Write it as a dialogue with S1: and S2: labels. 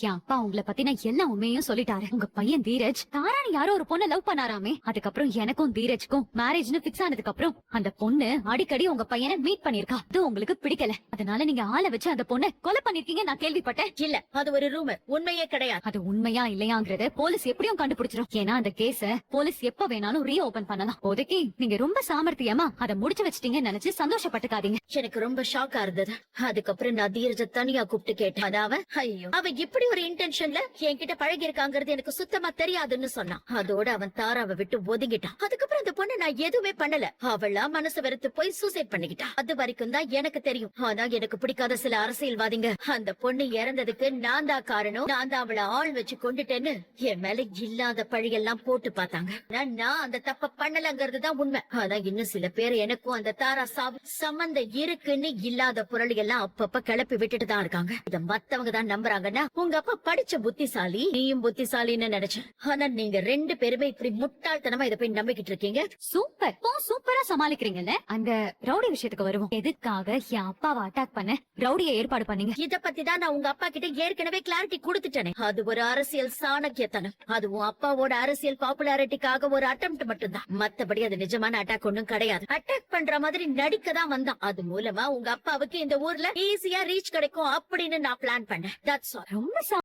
S1: என் அப்பா உங்களை பத்தின எல்லா உண்மையும் சொல்லிட்டாரு. உங்க பையன் தீரஜ் தாராணி யாரோ ஒரு பொண்ணை லவ் பண்ணாராமே. அதுக்கப்புறம் எனக்கும் தீரஜ்க்கும் மேரேஜ்னு பிக்ஸ் ஆனதுக்கு அப்புறம் அந்த பொண்ணு அடிக்கடி உங்க பையனை மீட் பண்ணிருக்கா. அது உங்களுக்கு பிடிக்கல, அதனால நீங்க ஆளை வச்சு அந்த பொண்ணை கொலை பண்ணிருக்கீங்க நான் கேள்விப்பட்டேன்.
S2: இல்ல, அது ஒரு ரூமர், உண்மையே கிடையாது.
S1: அது உண்மையா இல்லையாங்கறத போலீஸ் எப்படியும் கண்டுபிடிச்சிரும். ஏன்னா அந்த கேஸ போலீஸ் எப்ப வேணாலும் ரீஓபன் பண்ணலாம். இப்போதைக்கு நீங்க ரொம்ப சாமர்த்தியமா அதை முடிச்சு வச்சிட்டீங்கன்னு நினைச்சு சந்தோஷப்பட்டுக்காதீங்க.
S2: எனக்கு ரொம்ப ஷாக்கா இருந்தது. அதுக்கப்புறம் நான் தீரஜ தனியா கூப்பிட்டு கேட்டேன். அதாவது ஐயோ, அவ இப்படி ஒரு இன்டென்ஷன்ல என்கிட்ட பழகி இருக்காங்கிறது எனக்கு சுத்தமா தெரியாதுன்னு சொன்னான். அதோட அவன் தாராவை விட்டு ஒதுங்கிட்டான். அதுக்கப்புறம் அந்த பொண்ணு நான் எதுவுமே பண்ணல, அவளா மனசு வெறுத்து போய் சூசைட் பண்ணிக்கிட்டான். அது வரைக்கும் தான் எனக்கு தெரியும். ஆனா எனக்கு பிடிக்காத சில அரசியல்வாதிங்க அந்த பொண்ணு இறந்ததுக்கு நான் தான் காரணம், நான் தான் அவளை ஆள் வச்சு கொண்டுட்டேன்னு என் மேல இல்லாத பழியெல்லாம் போட்டு பார்த்தாங்க. நான் அந்த தப்ப பண்ணலங்கிறது தான் உண்மை. ஆனா இன்னும் சில பேர் எனக்கும் அந்த தாரா சாவு சம்பந்தம் இருக்குன்னு இல்லாத பொருள் எல்லாம் அப்பப்ப கிளப்பி விட்டுட்டு தான் இருக்காங்க. இத மத்தவங்க தான் நம்புறாங்கன்னா உங்க அப்பா படிச்ச புத்திசாலி, நீயும் புத்திசாலின்னு நினைச்சேன். ஆனா நீங்க ரெண்டு பேருமே இப்படி முட்டாள்தனமா இதை போய் நம்பிக்கிட்டு இருக்கீங்க.
S1: சூப்பர், சூப்பரா சமாளிக்கிறீங்கல்ல. அந்த ரவுடி விஷயத்துக்கு வருவோம். எதுக்காக என் அப்பாவை அட்டாக் பண்ண ரவுடியை ஏற்பாடு பண்ணீங்க?
S2: இத பத்தி தான் நான் உங்க அப்பா கிட்ட ஏற்கனவே கிளாரிட்டி கொடுத்துட்டேனே. அது ஒரு அரசியல் சாணக்கியத்தனம். அதுவும் அப்பாவோட அரசியல் பாப்புலாரிட்டிக்காக ஒரு அட்டெம்ப்ட் மட்டும்தான். மத்தபடி அது நிஜமான அட்டாக் ஒண்ணும் கிடையாது. அட்டாக் பண்ற மாதிரி நடிக்க தான் வந்தான். அது மூலமா உங்க அப்பாவுக்கு இந்த ஊர்ல ஈஸியா ரீச் கிடைக்கும் அப்படின்னு நான் பிளான் பண்ணேன். That's all.
S1: ரொம்ப